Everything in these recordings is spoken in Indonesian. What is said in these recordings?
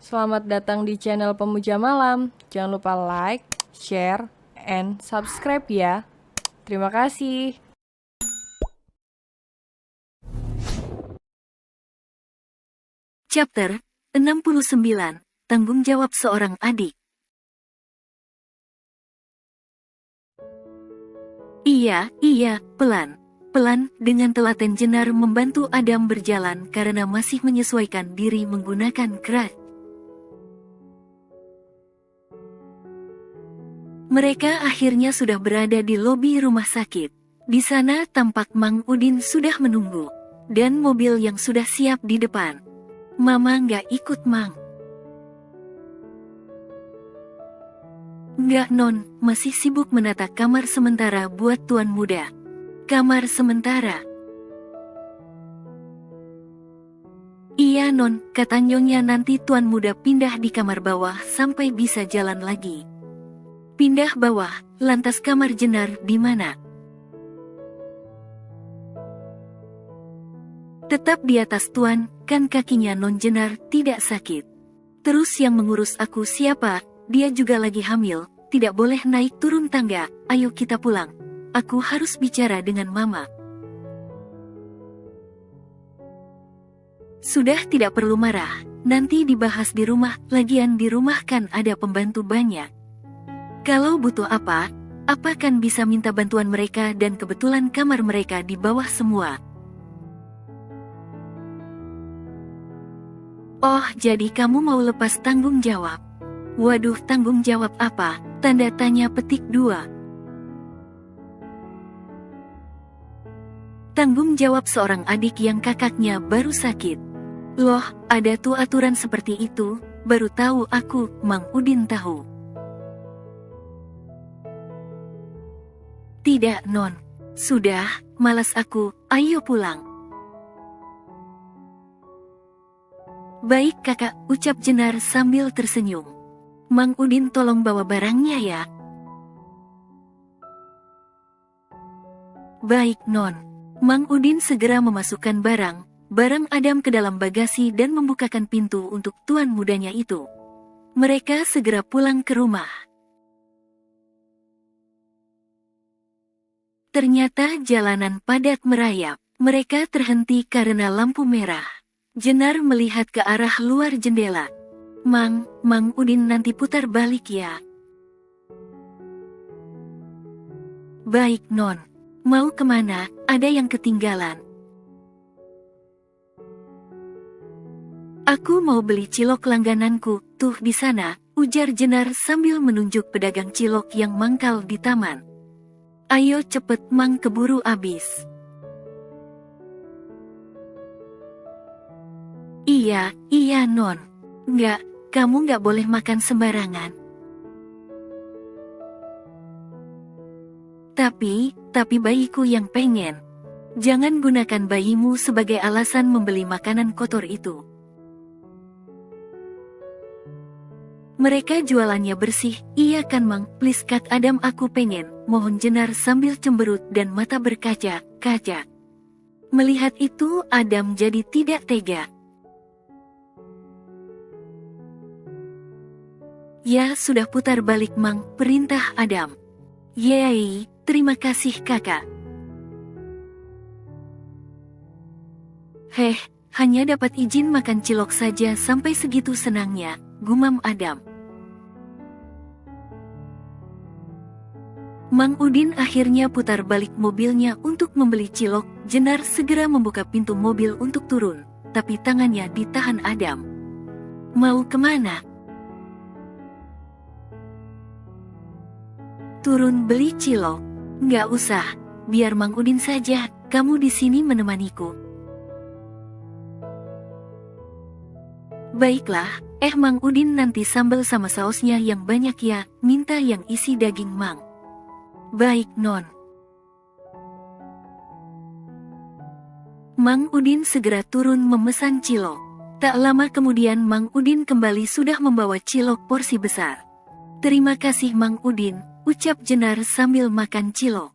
Selamat datang di channel Pemuja Malam. Jangan lupa like, share, and subscribe ya. Terima kasih. Chapter 69. Tanggung jawab seorang adik. Iya, pelan. Pelan, dengan telaten Jenar membantu Adam berjalan karena masih menyesuaikan diri menggunakan crutch. Mereka akhirnya sudah berada di lobi rumah sakit. Di sana tampak Mang Udin sudah menunggu. Dan mobil yang sudah siap di depan. Mama nggak ikut, Mang. Nggak, Non, masih sibuk menata kamar sementara buat tuan muda. Kamar sementara. Iya, Non, kata Nyonya nanti tuan muda pindah di kamar bawah sampai bisa jalan lagi. Pindah bawah, lantas kamar Jenar di mana? Tetap di atas tuan, kan kakinya Non Jenar tidak sakit. Terus yang mengurus aku siapa? Dia juga lagi hamil, tidak boleh naik turun tangga, ayo kita pulang. Aku harus bicara dengan Mama. Sudah, tidak perlu marah, nanti dibahas di rumah, lagian di rumah kan ada pembantu banyak. Kalau butuh apa kan bisa minta bantuan mereka dan kebetulan kamar mereka di bawah semua. Oh, jadi kamu mau lepas tanggung jawab? Waduh, tanggung jawab apa? Tanda tanya petik 2. Tanggung jawab seorang adik yang kakaknya baru sakit. Loh, ada tuh aturan seperti itu? Baru tahu aku, Mang Udin tahu. Tidak, Non. Sudah, malas aku, ayo pulang. Baik kakak, ucap Jenar sambil tersenyum. Mang Udin tolong bawa barangnya ya. Baik, Non. Mang Udin segera memasukkan barang Adam ke dalam bagasi dan membukakan pintu untuk tuan mudanya itu. Mereka segera pulang ke rumah. Ternyata jalanan padat merayap. Mereka terhenti karena lampu merah. Jenar melihat ke arah luar jendela. Mang Udin nanti putar balik ya. Baik, Non. Mau kemana? Ada yang ketinggalan. Aku mau beli cilok langgananku, tuh di sana, ujar Jenar sambil menunjuk pedagang cilok yang mangkal di taman. Ayo cepet, Mang, keburu abis. Iya, Non. Nggak, kamu nggak boleh makan sembarangan. Tapi bayiku yang pengen. Jangan gunakan bayimu sebagai alasan membeli makanan kotor itu. Mereka jualannya bersih, iya kan Mang, please Kak Adam aku pengen, mohon Jenar sambil cemberut dan mata berkaca-kaca. Melihat itu Adam jadi tidak tega. Ya sudah putar balik Mang, perintah Adam. Yeay, terima kasih kakak. Hanya dapat izin makan cilok saja sampai segitu senangnya, gumam Adam. Mang Udin akhirnya putar balik mobilnya untuk membeli cilok. Jenar segera membuka pintu mobil untuk turun, tapi tangannya ditahan Adam. Mau kemana? Turun beli cilok. Nggak usah, biar Mang Udin saja, kamu di sini menemaniku. Baiklah, Mang Udin nanti sambal sama sausnya yang banyak ya, minta yang isi daging Mang. Baik, Non. Mang Udin segera turun memesan cilok. Tak lama kemudian Mang Udin kembali sudah membawa cilok porsi besar. Terima kasih Mang Udin, ucap Jenar sambil makan cilok.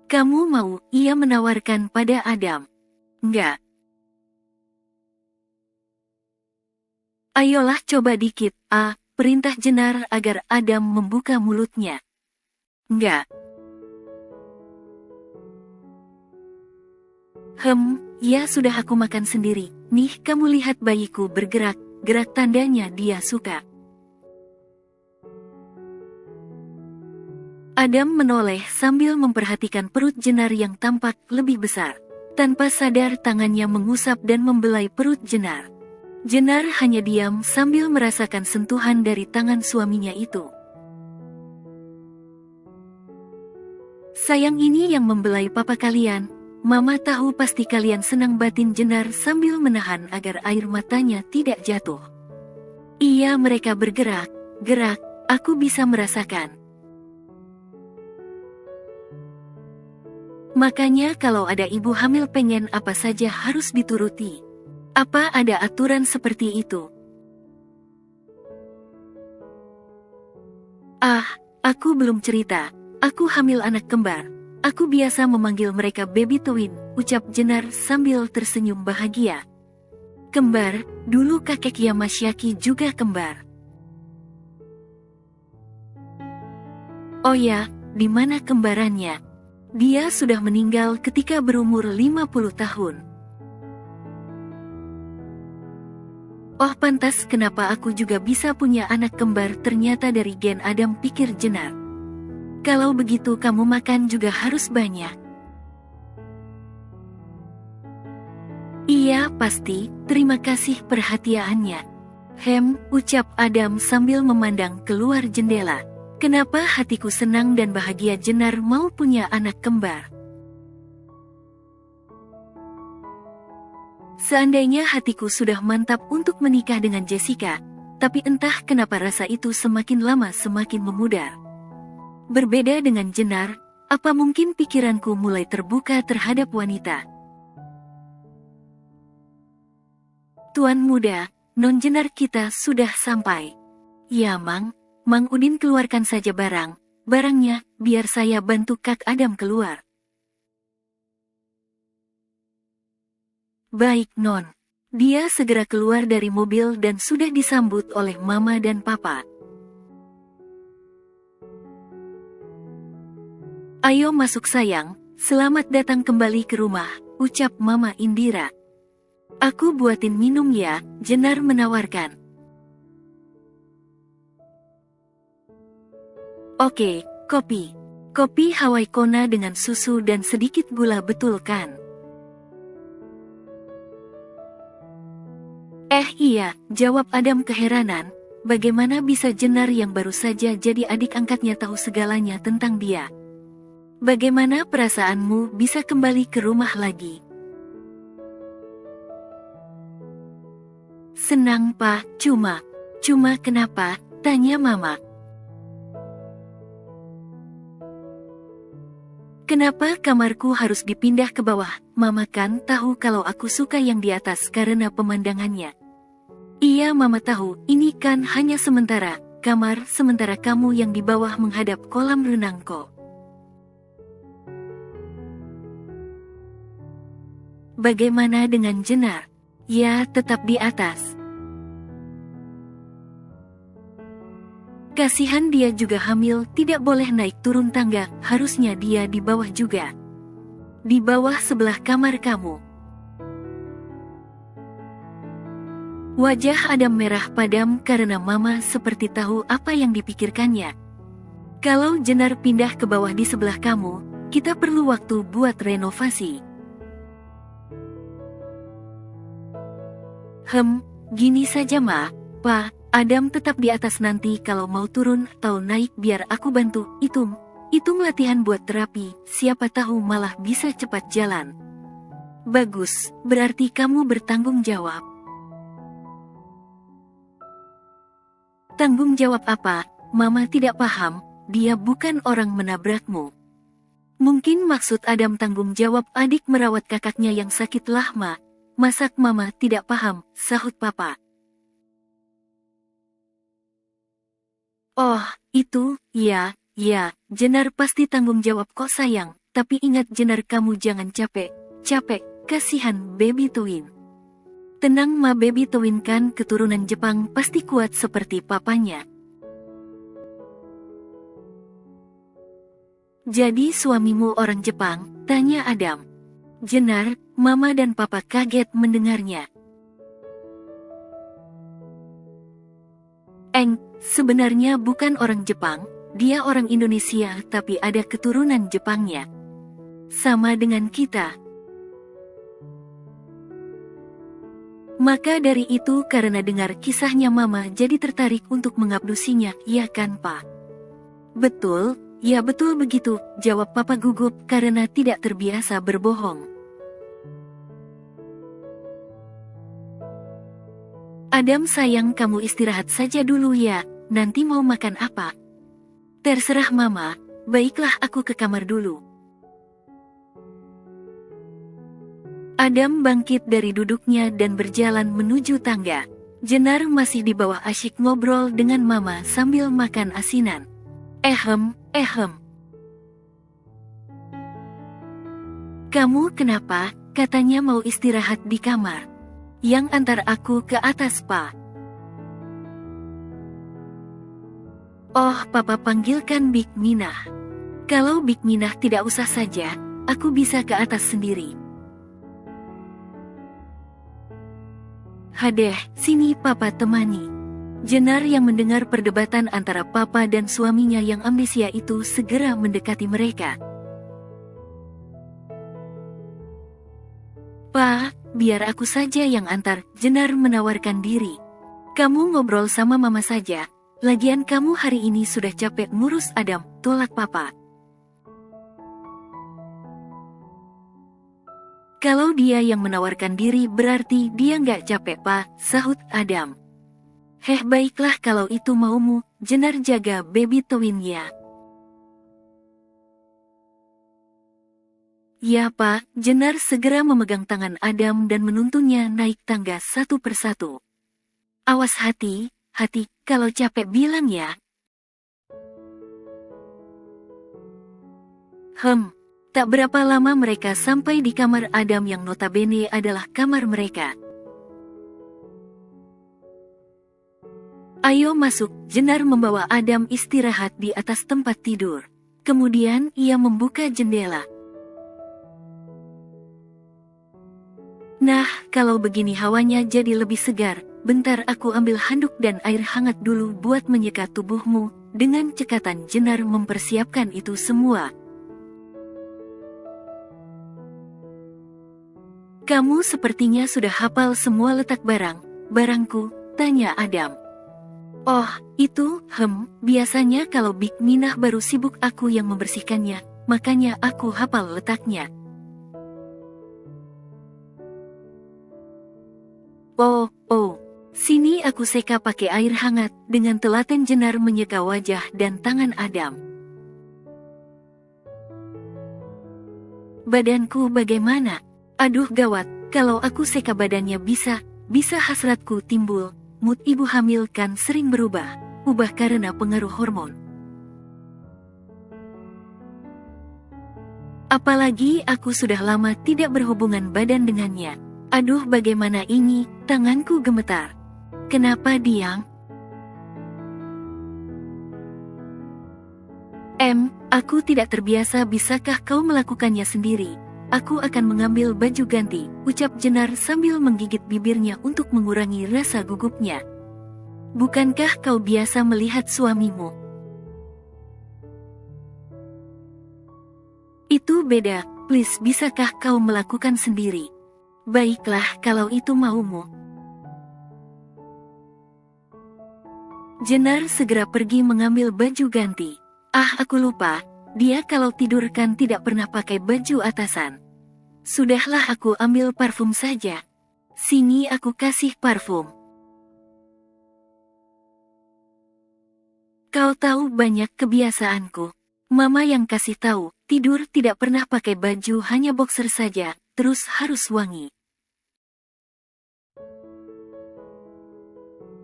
Kamu mau? Ia menawarkan pada Adam. Enggak. Ayolah coba dikit, perintah Jenar agar Adam membuka mulutnya. Enggak. Ya sudah aku makan sendiri. Nih kamu lihat bayiku bergerak, gerak tandanya dia suka. Adam menoleh sambil memperhatikan perut Jenar yang tampak lebih besar. Tanpa sadar tangannya mengusap dan membelai perut Jenar. Jenar hanya diam sambil merasakan sentuhan dari tangan suaminya itu. Sayang, ini yang membelai papa kalian. Mama tahu pasti kalian senang, batin Jenar sambil menahan agar air matanya tidak jatuh. Iya, mereka bergerak, gerak, aku bisa merasakan. Makanya kalau ada ibu hamil pengen apa saja harus dituruti. Apa ada aturan seperti itu? Aku belum cerita. Aku hamil anak kembar. Aku biasa memanggil mereka baby twin, ucap Jenar sambil tersenyum bahagia. Kembar, dulu kakek Yamashaki juga kembar. Oh ya, di mana kembarannya? Dia sudah meninggal ketika berumur 50 tahun. Oh pantas kenapa aku juga bisa punya anak kembar, ternyata dari gen Adam, pikir Jenar. Kalau begitu kamu makan juga harus banyak. Iya pasti, terima kasih perhatiannya. Ucap Adam sambil memandang keluar jendela. Kenapa hatiku senang dan bahagia, Jenar mau punya anak kembar. Seandainya hatiku sudah mantap untuk menikah dengan Jessica, tapi entah kenapa rasa itu semakin lama semakin memudar. Berbeda dengan Jenar, apa mungkin pikiranku mulai terbuka terhadap wanita. Tuan muda, non Jenar kita sudah sampai. Ya Mang Udin keluarkan saja barangnya, biar saya bantu Kak Adam keluar. Baik Non. Dia segera keluar dari mobil dan sudah disambut oleh Mama dan Papa. Ayo masuk sayang, selamat datang kembali ke rumah, ucap Mama Indira. Aku buatin minum ya, Jenar menawarkan. Oke, kopi. Kopi Hawaii Kona dengan susu dan sedikit gula, betul kan? Iya, jawab Adam keheranan. Bagaimana bisa Jenar yang baru saja jadi adik angkatnya tahu segalanya tentang dia? Bagaimana perasaanmu bisa kembali ke rumah lagi? Senang Pak, cuma kenapa? Tanya Mama. Kenapa kamarku harus dipindah ke bawah? Mama kan tahu kalau aku suka yang di atas karena pemandangannya. Iya Mama tahu, ini kan hanya sementara, kamar sementara kamu yang di bawah menghadap kolam renang kok. Bagaimana dengan Jenar? Ya, tetap di atas. Kasihan dia juga hamil, tidak boleh naik turun tangga, harusnya dia di bawah juga. Di bawah sebelah kamar kamu. Wajah Adam merah padam karena Mama seperti tahu apa yang dipikirkannya. Kalau Jenar pindah ke bawah di sebelah kamu, kita perlu waktu buat renovasi. Gini saja Ma, Pa, Adam tetap di atas, nanti kalau mau turun atau naik biar aku bantu. Hitung latihan buat terapi, siapa tahu malah bisa cepat jalan. Bagus, berarti kamu bertanggung jawab. Tanggung jawab apa? Mama tidak paham, dia bukan orang menabrakmu. Mungkin maksud Adam tanggung jawab adik merawat kakaknya yang sakit lahma. Masak Mama tidak paham, sahut Papa. Oh, itu, ya, Jenar pasti tanggung jawab kok sayang, tapi ingat Jenar kamu jangan capek, kasihan baby twin. Tenang ma baby twin kan keturunan Jepang pasti kuat seperti papanya. Jadi suamimu orang Jepang? Tanya Adam. Jenar, mama dan papa kaget mendengarnya. Sebenarnya bukan orang Jepang, dia orang Indonesia tapi ada keturunan Jepangnya. Sama dengan kita. Maka dari itu karena dengar kisahnya mama jadi tertarik untuk mengabdusinya, iya kan Pak? Betul, ya betul begitu, jawab papa gugup karena tidak terbiasa berbohong. Adam sayang kamu istirahat saja dulu ya, nanti mau makan apa? Terserah mama, baiklah aku ke kamar dulu. Adam bangkit dari duduknya dan berjalan menuju tangga. Jenar masih di bawah asyik ngobrol dengan mama sambil makan asinan. Ehem. Kamu kenapa? Katanya mau istirahat di kamar. Yang antar aku ke atas Pak. Oh, papa panggilkan Big Minah. Kalau Big Minah tidak usah saja, aku bisa ke atas sendiri. Hadeh, sini papa temani. Jenar yang mendengar perdebatan antara papa dan suaminya yang amnesia itu segera mendekati mereka. Pa, biar aku saja yang antar, Jenar menawarkan diri. Kamu ngobrol sama mama saja, lagian kamu hari ini sudah capek ngurus Adam, tolak papa. Kalau dia yang menawarkan diri berarti dia nggak capek pa, sahut Adam. Heh baiklah kalau itu maumu, Jenar jaga baby twin ya. Ya Pak, Jenar segera memegang tangan Adam dan menuntunnya naik tangga satu persatu. Awas hati, kalau capek bilang ya. Tak berapa lama mereka sampai di kamar Adam yang notabene adalah kamar mereka. Ayo masuk, Jenar membawa Adam istirahat di atas tempat tidur. Kemudian ia membuka jendela. Nah, kalau begini hawanya jadi lebih segar, bentar aku ambil handuk dan air hangat dulu buat menyeka tubuhmu. Dengan cekatan Jenar mempersiapkan itu semua. Kamu sepertinya sudah hafal semua letak barangku, tanya Adam. Oh, itu, biasanya kalau Big Minah baru sibuk aku yang membersihkannya, makanya aku hafal letaknya. Oh, sini aku seka pakai air hangat, dengan telaten Jenar menyeka wajah dan tangan Adam. Badanku bagaimana? Aduh gawat, kalau aku seka badannya bisa hasratku timbul. Mood ibu hamil kan sering berubah karena pengaruh hormon. Apalagi aku sudah lama tidak berhubungan badan dengannya. Aduh bagaimana ini, tanganku gemetar. Kenapa Diang? Aku tidak terbiasa, bisakah kau melakukannya sendiri? Aku akan mengambil baju ganti, ucap Jenar sambil menggigit bibirnya untuk mengurangi rasa gugupnya. Bukankah kau biasa melihat suamimu? Itu beda, please bisakah kau melakukan sendiri? Baiklah kalau itu maumu. Jenar segera pergi mengambil baju ganti. Aku lupa, dia kalau tidur kan tidak pernah pakai baju atasan. Sudahlah aku ambil parfum saja. Sini aku kasih parfum. Kau tahu banyak kebiasaanku. Mama yang kasih tahu, tidur tidak pernah pakai baju hanya boxer saja, terus harus wangi.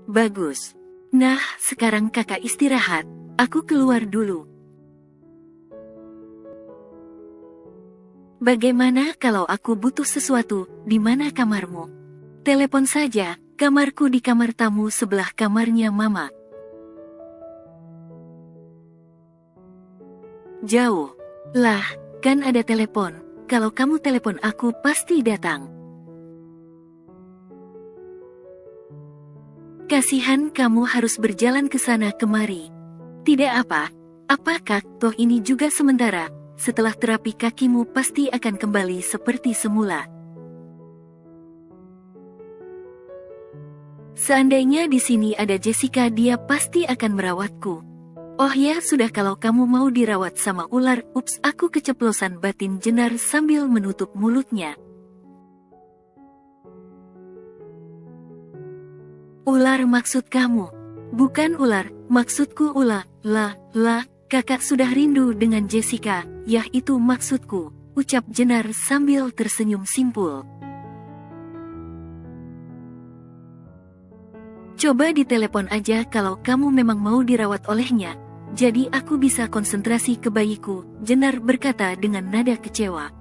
Bagus. Nah, sekarang kakak istirahat, aku keluar dulu. Bagaimana kalau aku butuh sesuatu, di mana kamarmu? Telepon saja, kamarku di kamar tamu sebelah kamarnya Mama. Jauh. Lah, kan ada telepon. Kalau kamu telepon aku pasti datang. Kasihan kamu harus berjalan ke sana kemari. Tidak apakah toh ini juga sementara, setelah terapi kakimu pasti akan kembali seperti semula. Seandainya di sini ada Jessica, dia pasti akan merawatku. Oh ya sudah, kalau kamu mau dirawat sama ular, ups, aku keceplosan, batin Jenar sambil menutup mulutnya. Ular maksud kamu? Bukan ular, maksudku ular. Kakak sudah rindu dengan Jessica, yah itu maksudku, ucap Jenar sambil tersenyum simpul. Coba ditelepon aja kalau kamu memang mau dirawat olehnya, jadi aku bisa konsentrasi ke bayiku, Jenar berkata dengan nada kecewa.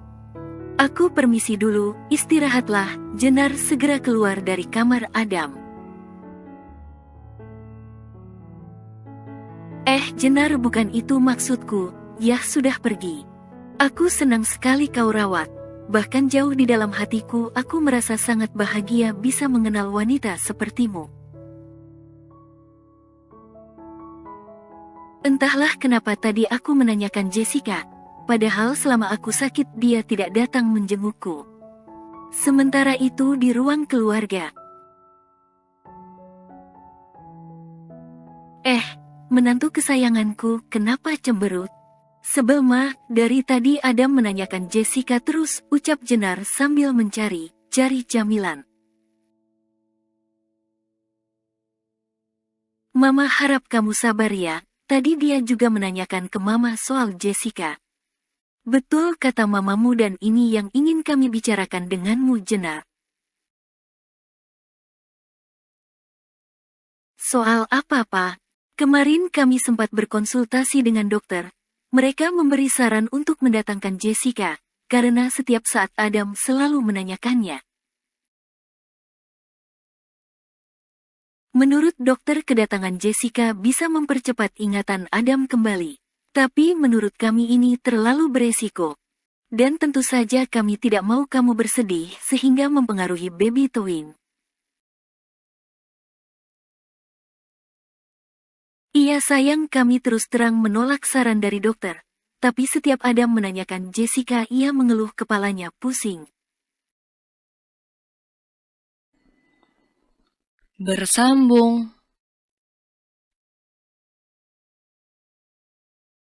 Aku permisi dulu, istirahatlah, Jenar segera keluar dari kamar Adam. Jenar, bukan itu maksudku, yah sudah pergi. Aku senang sekali kau rawat, bahkan jauh di dalam hatiku aku merasa sangat bahagia bisa mengenal wanita sepertimu. Entahlah kenapa tadi aku menanyakan Jessica, padahal selama aku sakit dia tidak datang menjengukku. Sementara itu di ruang keluarga. Menantu kesayanganku, kenapa cemberut? Sebel mah, dari tadi Adam menanyakan Jessica terus, ucap Jenar sambil mencari camilan. Mama harap kamu sabar ya, tadi dia juga menanyakan ke Mama soal Jessica. Betul kata mamamu, dan ini yang ingin kami bicarakan denganmu, Jenar. Soal apa, Pak? Kemarin kami sempat berkonsultasi dengan dokter. Mereka memberi saran untuk mendatangkan Jessica, karena setiap saat Adam selalu menanyakannya. Menurut dokter, kedatangan Jessica bisa mempercepat ingatan Adam kembali. Tapi menurut kami ini terlalu beresiko. Dan tentu saja kami tidak mau kamu bersedih sehingga mempengaruhi baby twin. Iya sayang, kami terus terang menolak saran dari dokter. Tapi setiap Adam menanyakan Jessica, ia mengeluh kepalanya pusing. Bersambung.